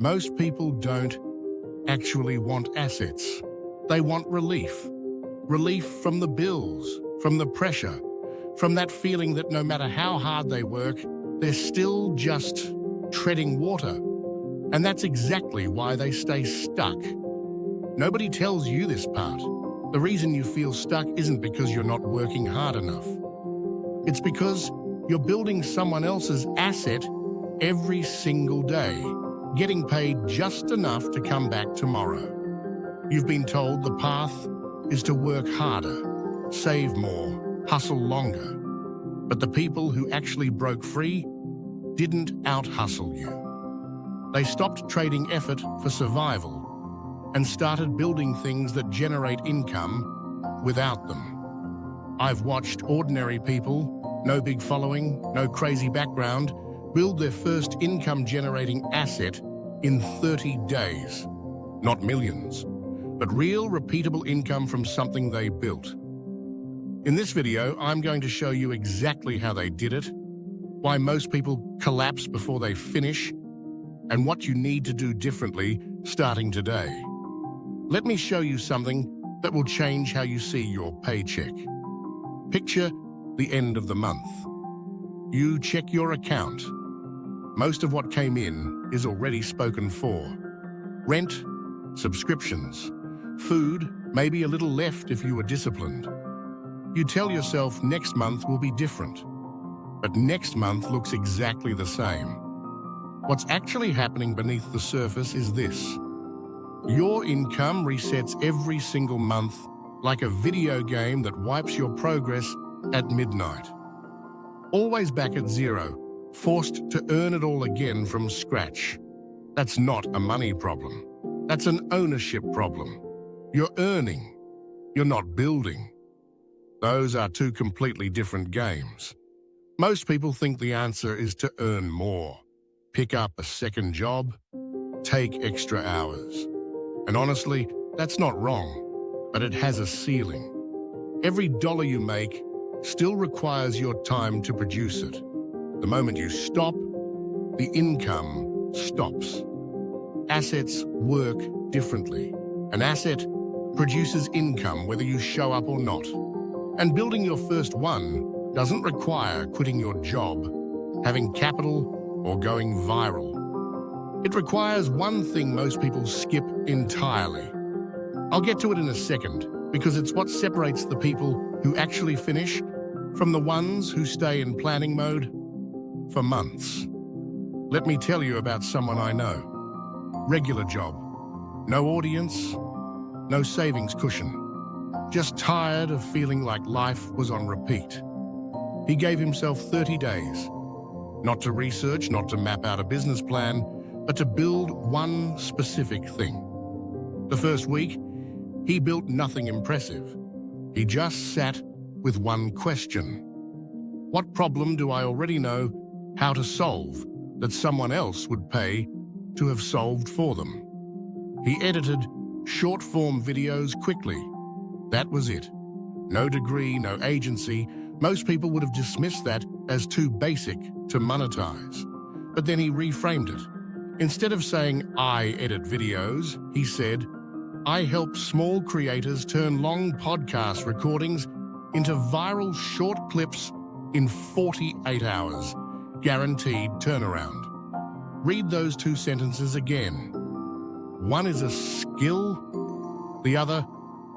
Most people don't actually want assets. They want relief. Relief from the bills, from the pressure, from that feeling that no matter how hard they work, they're still just treading water. And that's exactly why they stay stuck. Nobody tells you this part. The reason you feel stuck isn't because you're not working hard enough. It's because you're building someone else's asset every single day, getting paid just enough to come back tomorrow. You've been told the path is to work harder, save more, hustle longer. But the people who actually broke free didn't out-hustle you. They stopped trading effort for survival and started building things that generate income without them. I've watched ordinary people, no big following, no crazy background, build their first income-generating asset in 30 days. Not millions, but real, repeatable income from something they built. In this video, I'm going to show you exactly how they did it, why most people collapse before they finish, and what you need to do differently starting today. Let me show you something that will change how you see your paycheck. Picture the end of the month. You check your account. Most of what came in is already spoken for. Rent, subscriptions, food, maybe a little left if you were disciplined. You tell yourself next month will be different, but next month looks exactly the same. What's actually happening beneath the surface is this. Your income resets every single month like a video game that wipes your progress at midnight. Always back at zero, forced to earn it all again from scratch. That's not a money problem. That's an ownership problem. You're earning. You're not building. Those are two completely different games. Most people think the answer is to earn more, pick up a second job, take extra hours. And honestly, that's not wrong, but it has a ceiling. Every dollar you make still requires your time to produce it. The moment you stop, the income stops. Assets work differently. An asset produces income whether you show up or not. And building your first one doesn't require quitting your job, having capital, or going viral. It requires one thing most people skip entirely. I'll get to it in a second, because it's what separates the people who actually finish from the ones who stay in planning mode for months. Let me tell you about someone I know. Regular job. No audience, no savings cushion. Just tired of feeling like life was on repeat. He gave himself 30 days. Not to research, not to map out a business plan, but to build one specific thing. The first week, he built nothing impressive. He just sat with one question. What problem do I already know how to solve that someone else would pay to have solved for them? He edited short-form videos quickly. That was it. No degree, no agency. Most people would have dismissed that as too basic to monetize. But then he reframed it. Instead of saying, I edit videos, he said, I help small creators turn long podcast recordings into viral short clips in 48 hours. Guaranteed turnaround. Read those two sentences again. One is a skill, the other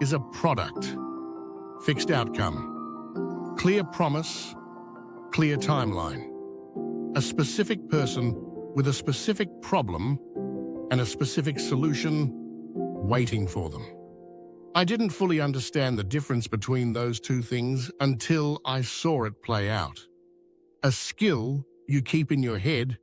is a product. Fixed outcome. Clear promise, clear timeline. A specific person with a specific problem and a specific solution waiting for them. I didn't fully understand the difference between those two things until I saw it play out. A skill you keep in your head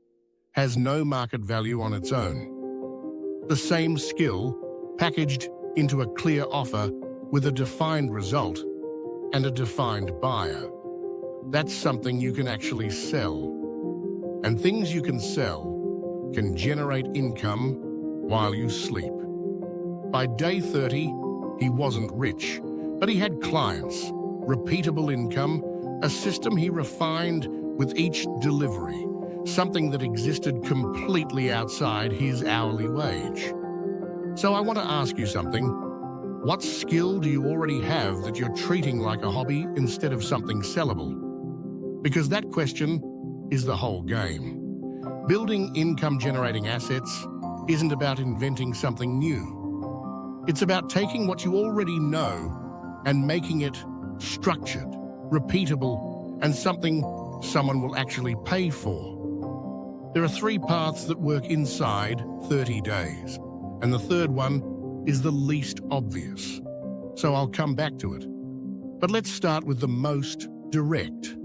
has no market value on its own. The same skill packaged into a clear offer with a defined result and a defined buyer. That's something you can actually sell. And things you can sell can generate income while you sleep. By day 30, he wasn't rich, but he had clients, repeatable income, a system he refined with each delivery, something that existed completely outside his hourly wage. So I want to ask you something. What skill do you already have that you're treating like a hobby instead of something sellable? Because that question is the whole game. Building income-generating assets isn't about inventing something new. It's about taking what you already know and making it structured, repeatable, and something someone will actually pay for. There are 3 paths that work inside 30 days, and the third one is the least obvious. So I'll come back to it. But let's start with the most direct.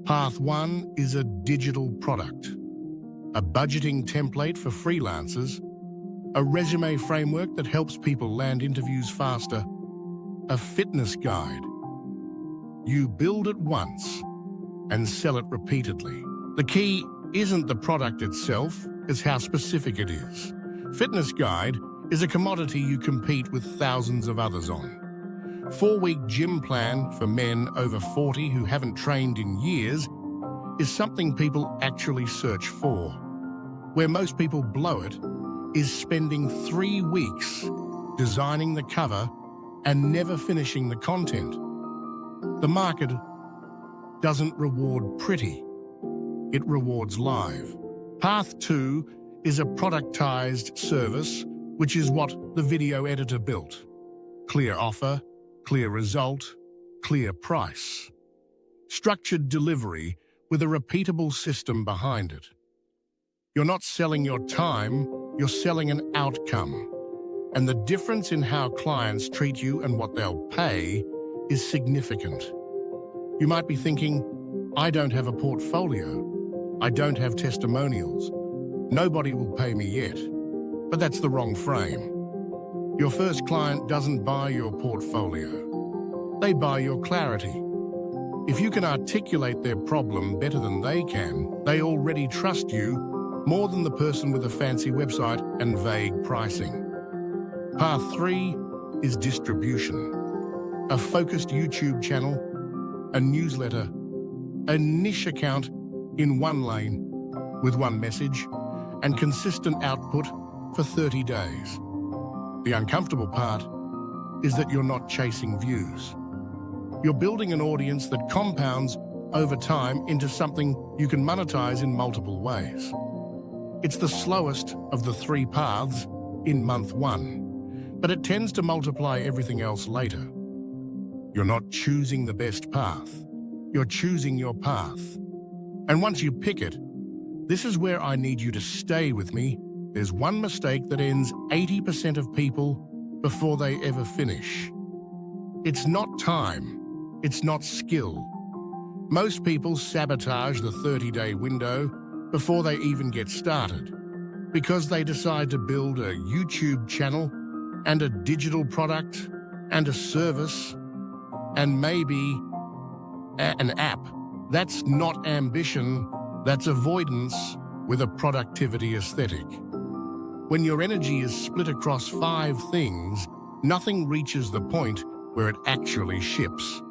Path 1 is a digital product, a budgeting template for freelancers, a resume framework that helps people land interviews faster, a fitness guide. You build it once and sell it repeatedly. The key isn't the product itself, it's how specific it is. Fitness guide is a commodity you compete with thousands of others on. 4-week gym plan for men over 40 who haven't trained in years is something people actually search for. Where most people blow it is spending 3 weeks designing the cover and never finishing the content. The market doesn't reward pretty, it rewards live. Path 2 is a productized service, which is what the video editor built. Clear offer, clear result, clear price. Structured delivery with a repeatable system behind it. You're not selling your time, you're selling an outcome. And the difference in how clients treat you and what they'll pay is significant. You might be thinking, I don't have a portfolio. I don't have testimonials. Nobody will pay me yet. But that's the wrong frame. Your first client doesn't buy your portfolio. They buy your clarity. If you can articulate their problem better than they can, they already trust you more than the person with a fancy website and vague pricing. Path 3 is distribution. A focused YouTube channel, a newsletter, a niche account in one lane with one message, and consistent output for 30 days. The uncomfortable part is that you're not chasing views. You're building an audience that compounds over time into something you can monetize in multiple ways. It's the slowest of the 3 paths in month 1, but it tends to multiply everything else later. You're not choosing the best path. You're choosing your path. And once you pick it, this is where I need you to stay with me. There's one mistake that ends 80% of people before they ever finish. It's not time. It's not skill. Most people sabotage the 30-day window before they even get started because they decide to build a YouTube channel and a digital product and a service and maybe an app. That's not ambition, that's avoidance with a productivity aesthetic. When your energy is split across 5 things, nothing reaches the point where it actually ships.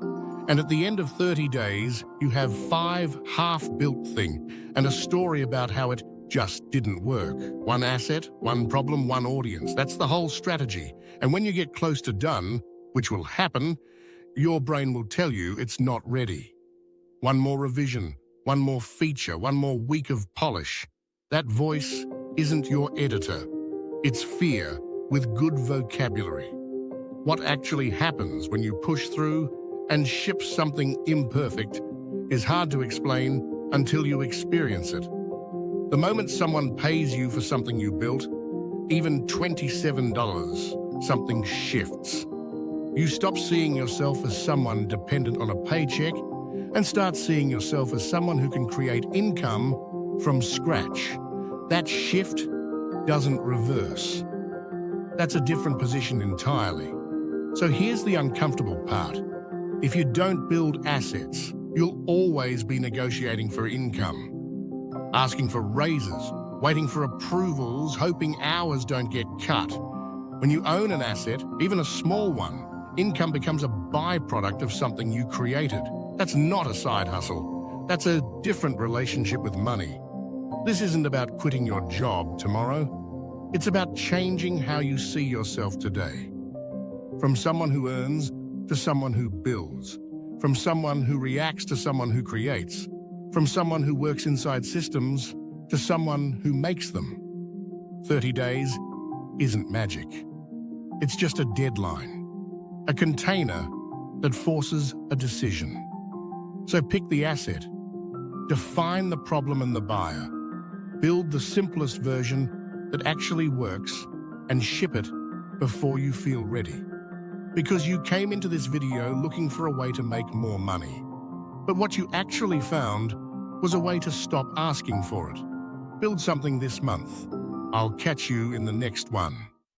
And at the end of 30 days, you have 5 half-built things and a story about how it just didn't work. 1 asset, 1 problem, 1 audience. That's the whole strategy. And when you get close to done, which will happen, your brain will tell you it's not ready. 1 more revision, 1 more feature, 1 more week of polish. That voice isn't your editor. It's fear with good vocabulary. What actually happens when you push through and ship something imperfect is hard to explain until you experience it. The moment someone pays you for something you built, even $27, something shifts. You stop seeing yourself as someone dependent on a paycheck and start seeing yourself as someone who can create income from scratch. That shift doesn't reverse. That's a different position entirely. So here's the uncomfortable part. If you don't build assets, you'll always be negotiating for income, asking for raises, waiting for approvals, hoping hours don't get cut. When you own an asset, even a small one, income becomes a byproduct of something you created. That's not a side hustle. That's a different relationship with money. This isn't about quitting your job tomorrow. It's about changing how you see yourself today. From someone who earns to someone who builds. From someone who reacts to someone who creates. From someone who works inside systems to someone who makes them. 30 days isn't magic. It's just a deadline, a container that forces a decision. So pick the asset, define the problem and the buyer, build the simplest version that actually works, and ship it before you feel ready. Because you came into this video looking for a way to make more money. But what you actually found was a way to stop asking for it. Build something this month. I'll catch you in the next one.